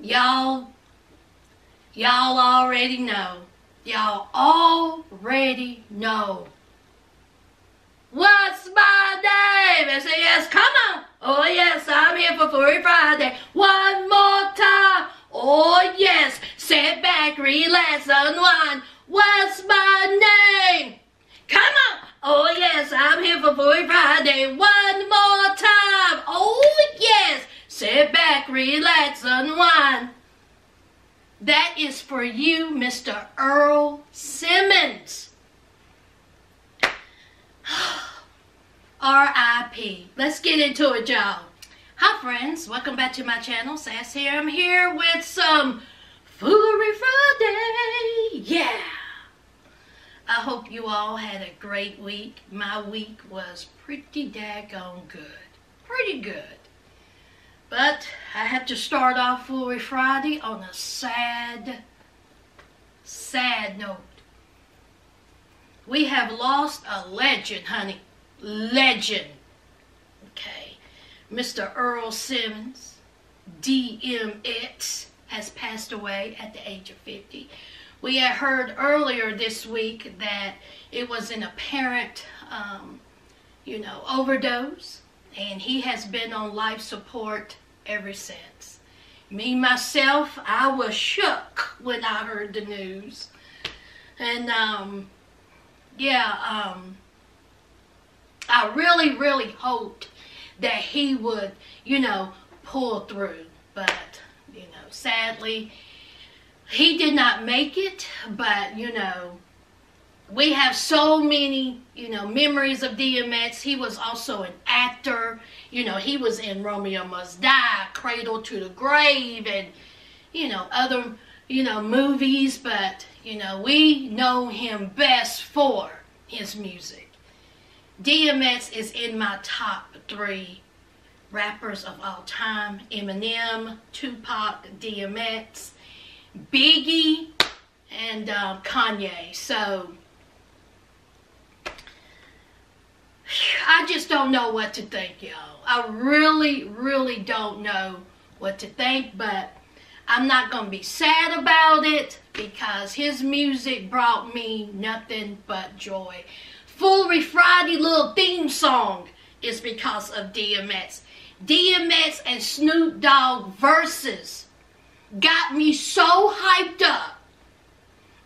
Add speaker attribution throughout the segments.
Speaker 1: Y'all already know. Y'all already know. What's my name? I say, yes, come on. Oh, yes, I'm here for Foolery Friday. One more time. Oh, yes. Sit back, relax, unwind. What's my name? Come on. Oh, yes, I'm here for Foolery Friday. One more time. Oh, yes. Sit back, relax, unwind. That is for you, Mr. Earl Simmons. R.I.P. Let's get into it, y'all. Hi, friends. Welcome back to my channel. Sass here. I'm here with some Foolery Friday. Yeah. I hope you all had a great week. My week was pretty daggone good. Pretty good. But I have to start off Foolery Friday on a sad note. We have lost a legend, honey. Legend. Okay. Mr. Earl Simmons, DMX, has passed away at the age of 50. We had heard earlier this week that it was an apparent, overdose. And he has been on life support ever since. Me, myself, I was shook when I heard the news. And, I really hoped that he would, pull through. But, sadly, he did not make it. But, we have so many, memories of DMX. He was also an actor. He was in Romeo Must Die, Cradle to the Grave, and, other, movies. But, we know him best for his music. DMX is in my top 3 rappers of all time. Eminem, Tupac, DMX, Biggie, and Kanye. So I just don't know what to think, y'all. I really don't know what to think, but I'm not going to be sad about it because his music brought me nothing but joy. Foolery Friday little theme song is because of DMX. DMX and Snoop Dogg verses got me so hyped up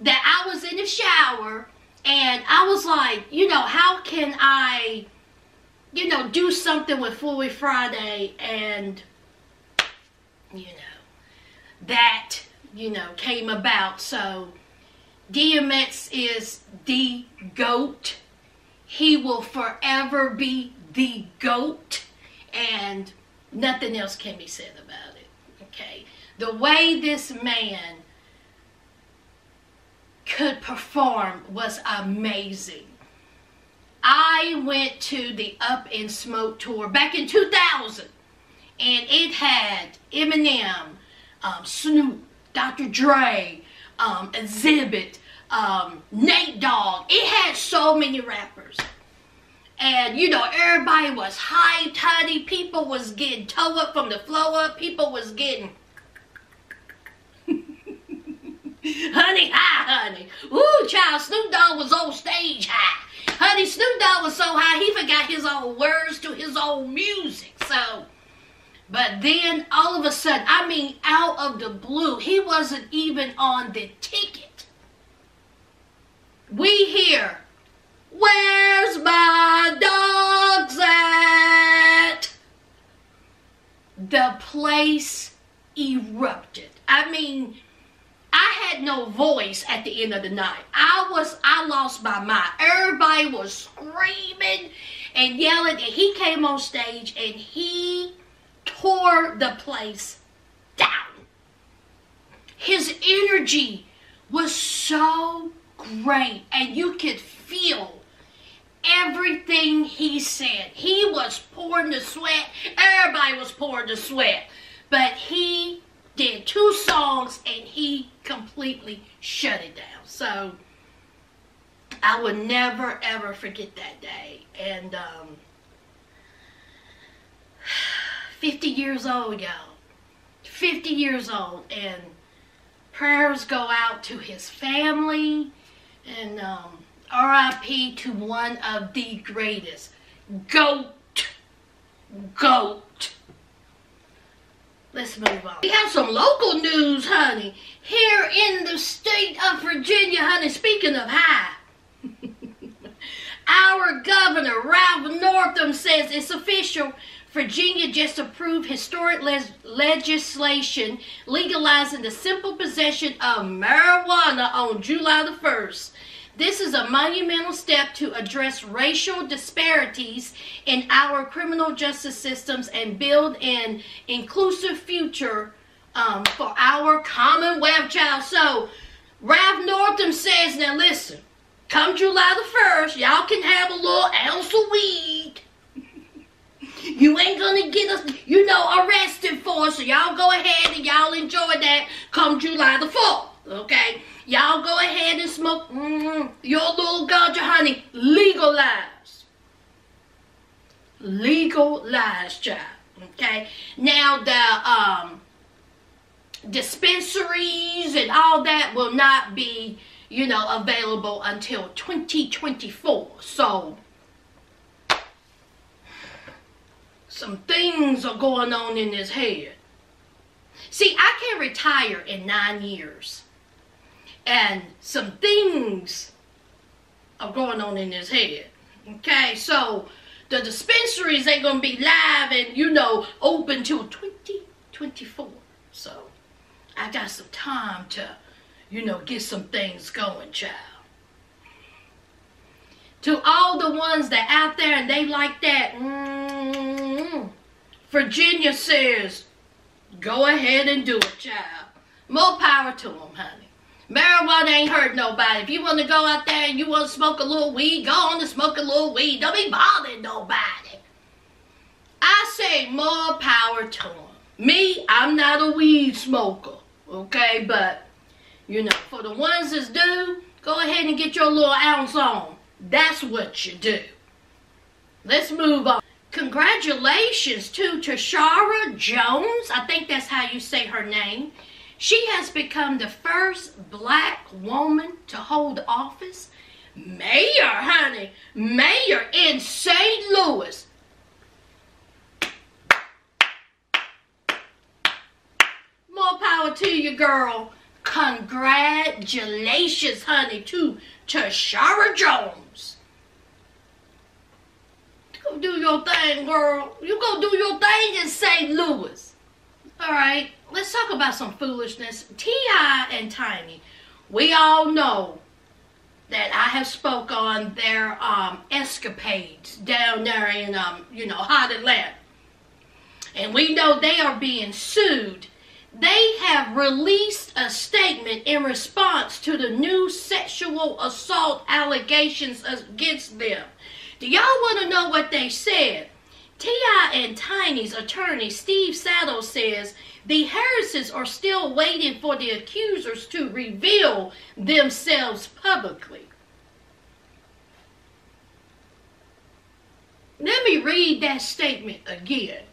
Speaker 1: that I was in the shower and I was like, how can I, do something with Foolery Friday? And, that, came about. So, DMX is the GOAT. He will forever be the GOAT. And nothing else can be said about it. Okay? The way this man could perform was amazing. I went to the Up in Smoke tour back in 2000, and it had Eminem, Snoop, Dr. Dre, Exhibit, Nate Dogg. It had so many rappers. And, everybody was hyped, honey. People was getting toe up from the floor up. People was getting... honey, high, honey. Ooh, child, Snoop Dogg was on stage high. Honey, Snoop Dogg was so high, he forgot his own words to his own music. So, but then, all of a sudden, out of the blue, he wasn't even on the ticket. We hear, "Where's my dogs at?" The place erupted. I had no voice at the end of the night. I lost my mind. Everybody was screaming and yelling, and he came on stage and he tore the place down. His energy was so great, and you could feel everything he said. He was pouring the sweat. Everybody was pouring the sweat. But he did 2 songs and he completely shut it down. So I would never ever forget that day. And 50 years old, y'all. 50 years old, and prayers go out to his family, and RIP to one of the greatest. GOAT. Let's move on. We have some local news, honey. Here in the state of Virginia, honey, speaking of high. Our governor, Ralph Northam, says it's official. Virginia just approved historic legislation legalizing the simple possession of marijuana on July the 1st. This is a monumental step to address racial disparities in our criminal justice systems and build an inclusive future for our Commonwealth, child. So, Ralph Northam says, now listen, come July the 1st, y'all can have a little ounce of weed. You ain't gonna get us, arrested for it, so y'all go ahead and y'all enjoy that come July the 4th, okay? Y'all go ahead and smoke your little ganja, honey. Legalize. Legalize, child. Okay? Now, the dispensaries and all that will not be, available until 2024. So, some things are going on in his head. See, I can retire in 9 years. And some things are going on in his head. Okay, so the dispensaries ain't going to be live and, open till 2024. So I got some time to, get some things going, child. To all the ones that out there and they like that, Virginia says, go ahead and do it, child. More power to them, honey. Marijuana ain't hurt nobody. If you want to go out there and you want to smoke a little weed, go on and smoke a little weed. Don't be bothering nobody. I say more power to them. Me, I'm not a weed smoker, okay? But, for the ones that do, go ahead and get your little ounce on. That's what you do. Let's move on. Congratulations to Tashara Jones. I think that's how you say her name. She has become the first black woman to hold office. Mayor, honey. Mayor in St. Louis. More power to you, girl. Congratulations, honey, to Tashara Jones. Go do your thing, girl. You go do your thing in St. Louis. All right. Let's talk about some foolishness. T.I. and Tiny, we all know that I have spoke on their escapades down there in, hot Atlanta. And we know they are being sued. They have released a statement in response to the new sexual assault allegations against them. Do y'all want to know what they said? T.I. and Tiny's attorney, Steve Saddle, says the Harrises are still waiting for the accusers to reveal themselves publicly. Let me read that statement again.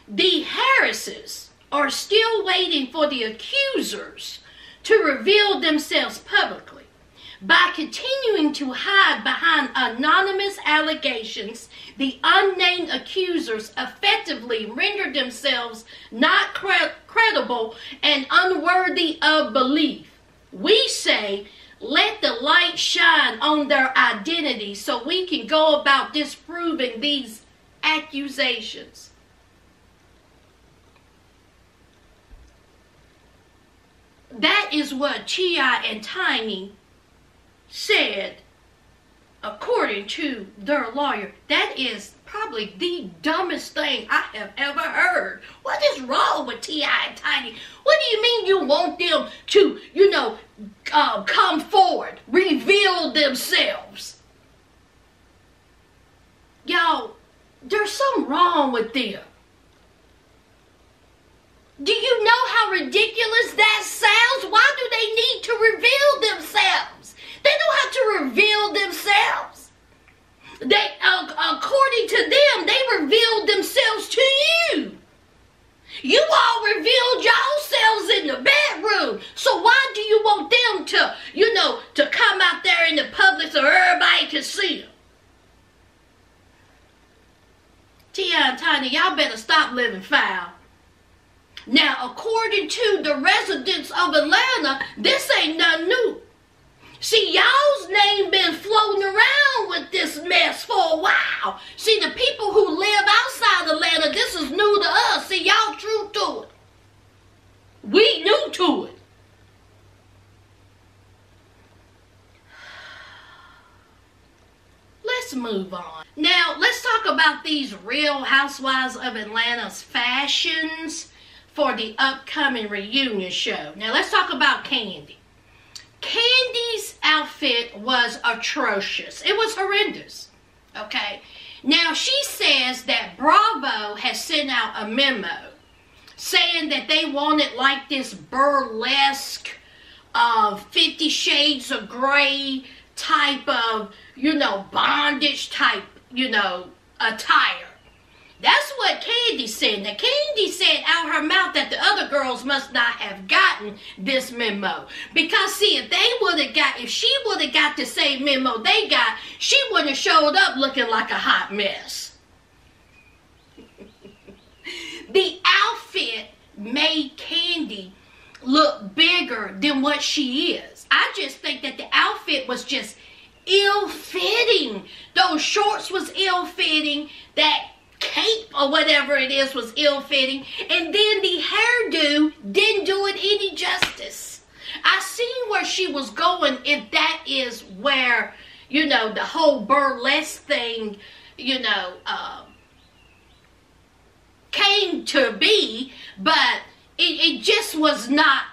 Speaker 1: The Harrises are still waiting for the accusers to reveal themselves publicly. By continuing to hide behind anonymous allegations, the unnamed accusers effectively rendered themselves not credible and unworthy of belief. We say, let the light shine on their identity so we can go about disproving these accusations. That is what T.I. and Tiny said, according to their lawyer. That is probably the dumbest thing I have ever heard. What is wrong with T.I. and Tiny? What do you mean you want them to, come forward, reveal themselves? Y'all, there's something wrong with them. Do you know how ridiculous that sounds? Why do they need to reveal themselves? They don't have to reveal themselves. They, according to them, they revealed themselves to you. You all revealed to, you know, to come out there in the public so everybody can see them. Tia and Tiny, y'all better stop living foul. Now, according to the residents of Atlanta, this ain't nothing new. See, y'all's name been floating around with this mess for a while. See, the people who live outside Atlanta, this is new to us. See, y'all true to it. We new to it. Let's move on. Now, let's talk about these Real Housewives of Atlanta's fashions for the upcoming reunion show. Now, let's talk about Kandi. Kandi's outfit was atrocious. It was horrendous. Okay? Now, she says that Bravo has sent out a memo saying that they wanted like this burlesque 50 Shades of Grey type of, you know, bondage type, you know, attire. That's what Kandi said. Now, Kandi said out her mouth that the other girls must not have gotten this memo. Because, see, if she would have got the same memo they got, she wouldn't have showed up looking like a hot mess. The outfit made Kandi look bigger than what she is. I just think that the outfit was just ill-fitting. Those shorts was ill-fitting. That cape or whatever it is was ill-fitting, and then the hairdo didn't do it any justice. I seen where she was going, if that is where, you know, the whole burlesque thing, you know, came to be, but it just was not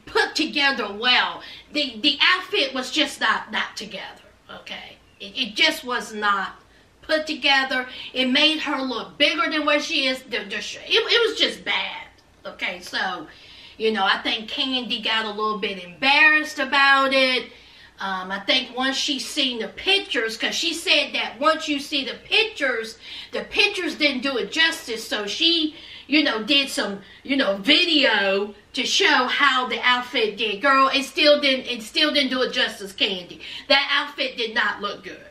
Speaker 1: put together well. The outfit was just not together, okay? It just was not put together. It made her look bigger than what she is. It was just bad. Okay, so, you know, I think Kandi got a little bit embarrassed about it. I think once she seen the pictures, because she said that once you see the pictures didn't do it justice. So she, you know, did some, you know, video to show how the outfit did. Girl, it still didn't do it justice, Kandi. That outfit did not look good.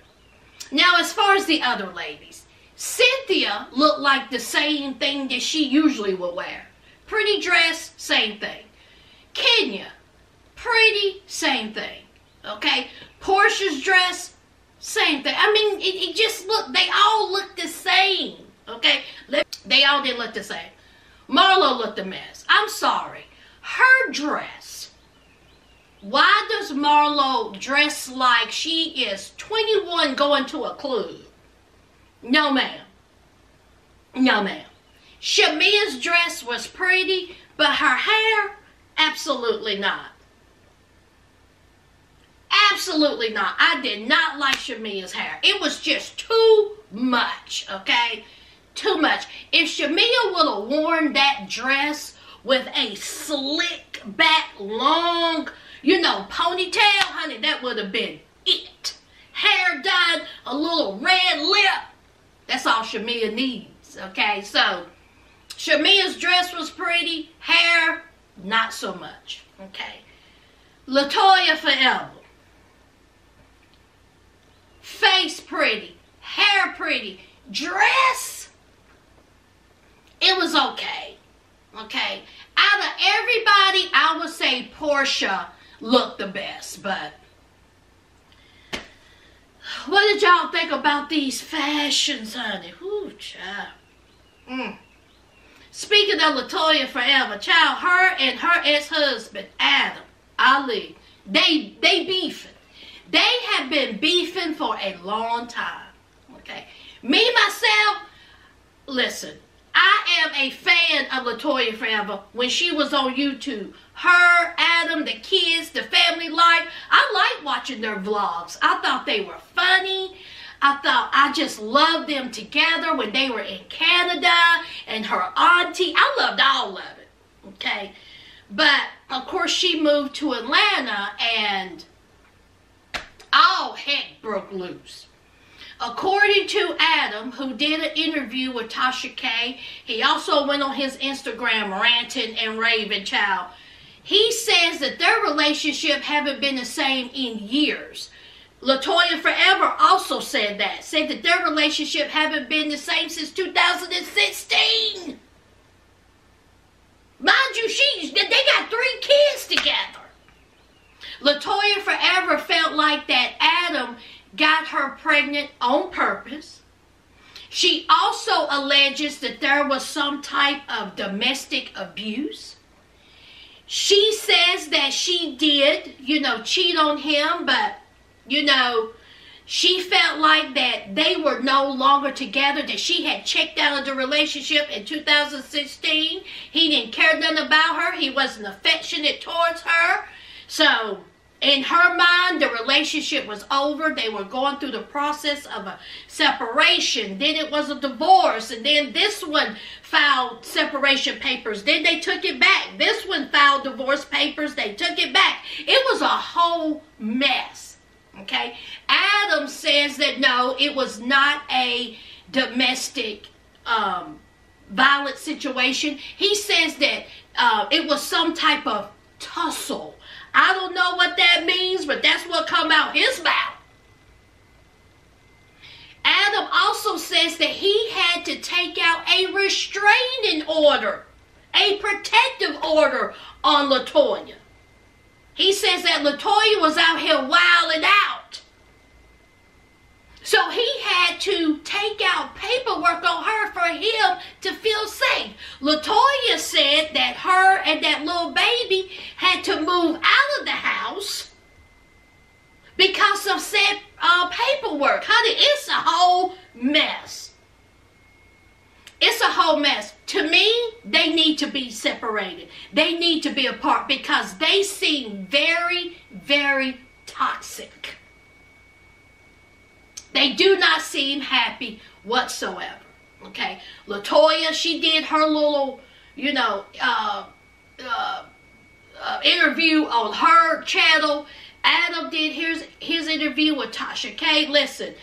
Speaker 1: Now, as far as the other ladies, Cynthia looked like the same thing that she usually would wear. Pretty dress, same thing. Kenya, pretty, same thing. Okay? Portia's dress, same thing. I mean, it just looked, they all looked the same. Okay? They all didn't look the same. Marlo looked a mess. I'm sorry. Her dress. Why does Marlo dress like she is 21 going to a club? No, ma'am. No, ma'am. Shamia's dress was pretty, but her hair, absolutely not. Absolutely not. I did not like Shamia's hair. It was just too much, okay? Too much. If Shamia would have worn that dress with a slick back, long, you know, ponytail, honey, that would have been it. Hair done, a little red lip. That's all Shamia needs, okay? So, Shamia's dress was pretty. Hair, not so much, okay? Latoya forever. Face pretty. Hair pretty. Dress, it was okay, okay? Out of everybody, I would say Portia looked the best, but what did y'all think about these fashions, honey? Ooh, child. Speaking of Latoya forever, child, her and her ex-husband, Adam, Ali, they beefing. They have been beefing for a long time, okay? Me, myself, listen, I am a fan of Latoya forever when she was on YouTube. Her, Adam, the kids, the family life. I like watching their vlogs. I thought they were funny. I just loved them together when they were in Canada and her auntie. I loved all of it, okay? But, of course, she moved to Atlanta and all heck broke loose. According to Adam, who did an interview with Tasha K, he also went on his Instagram ranting and raving, child. He says that their relationship haven't been the same in years. Latoya Forever also said that their relationship haven't been the same since 2016. Mind you, they got 3 kids together. Latoya Forever felt like that Adam got her pregnant on purpose. She also alleges that there was some type of domestic abuse. She says that she did, cheat on him, but, she felt like that they were no longer together, that she had checked out of the relationship in 2016. He didn't care nothing about her. He wasn't affectionate towards her. So, in her mind, the relationship was over. They were going through the process of a separation. Then it was a divorce. And then this one filed separation papers. Then they took it back. This one filed divorce papers. They took it back. It was a whole mess. Okay? Adam says that no, it was not a domestic violent situation. He says that it was some type of tussle. I don't know what that means, but that's what come out his mouth. Adam also says that he had to take out a restraining order, a protective order on Latoya. He says that Latoya was out here wilding out. So he had to take out paperwork on her for him to feel safe. Latoya said that her and that little baby had to move out of the house because of said paperwork. Honey, it's a whole mess. It's a whole mess. To me, they need to be separated. They need to be apart because they seem very, very toxic. They do not seem happy whatsoever. Okay? Latoya, she did her little, interview on her channel. Adam did his interview with Tasha K. Listen,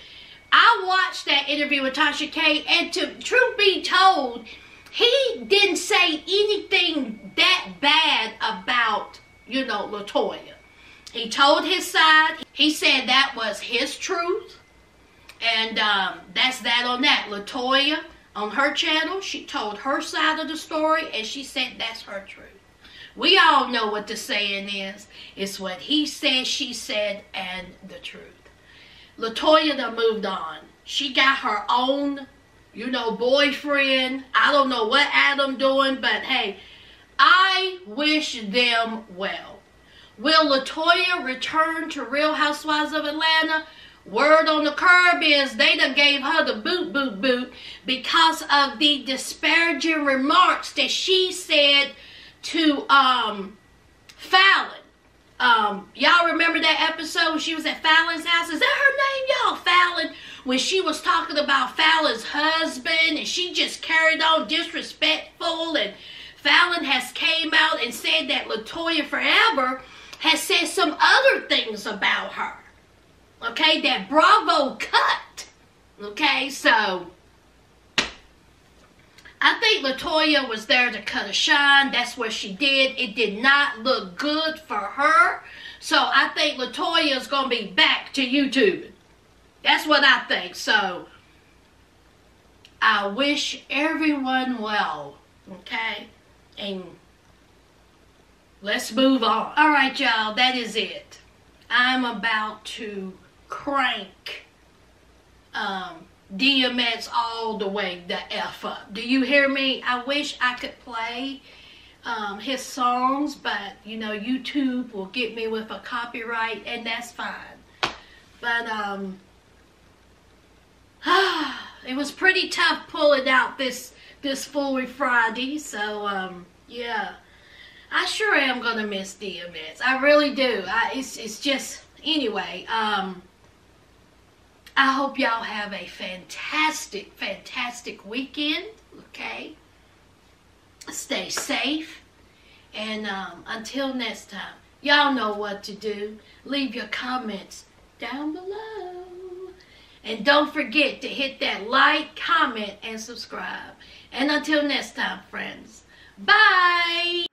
Speaker 1: I watched that interview with Tasha K, and truth be told, he didn't say anything that bad about, Latoya. He told his side. He said that was his truth. And that's that on that. Latoya, on her channel, she told her side of the story, and she said that's her truth. We all know what the saying is. It's what he said, she said, and the truth. Latoya done moved on. She got her own, boyfriend. I don't know what Adam doing, but hey, I wish them well. Will Latoya return to Real Housewives of Atlanta? Word on the curb is they done gave her the boot because of the disparaging remarks that she said to Fallon. Y'all remember that episode when she was at Fallon's house? Is that her name, y'all? Fallon, when she was talking about Fallon's husband and she just carried on disrespectful, and Fallon has came out and said that Latoya Forever has said some other things about her. Okay, that Bravo cut. Okay, so I think Latoya was there to cut a shine. That's what she did. It did not look good for her. So I think Latoya is going to be back to YouTube. That's what I think. So I wish everyone well. Okay? And let's move on. All right, y'all. That is it. I'm about to crank DMX all the way the F up. Do you hear me? I wish I could play his songs, but YouTube will get me with a copyright, and that's fine. But it was pretty tough pulling out this Foolery Friday, so yeah, I sure am gonna miss DMX. I really do. It's just, anyway, I hope y'all have a fantastic, fantastic weekend, okay? Stay safe, and until next time, y'all know what to do. Leave your comments down below. And don't forget to hit that like, comment, and subscribe. And until next time, friends, bye!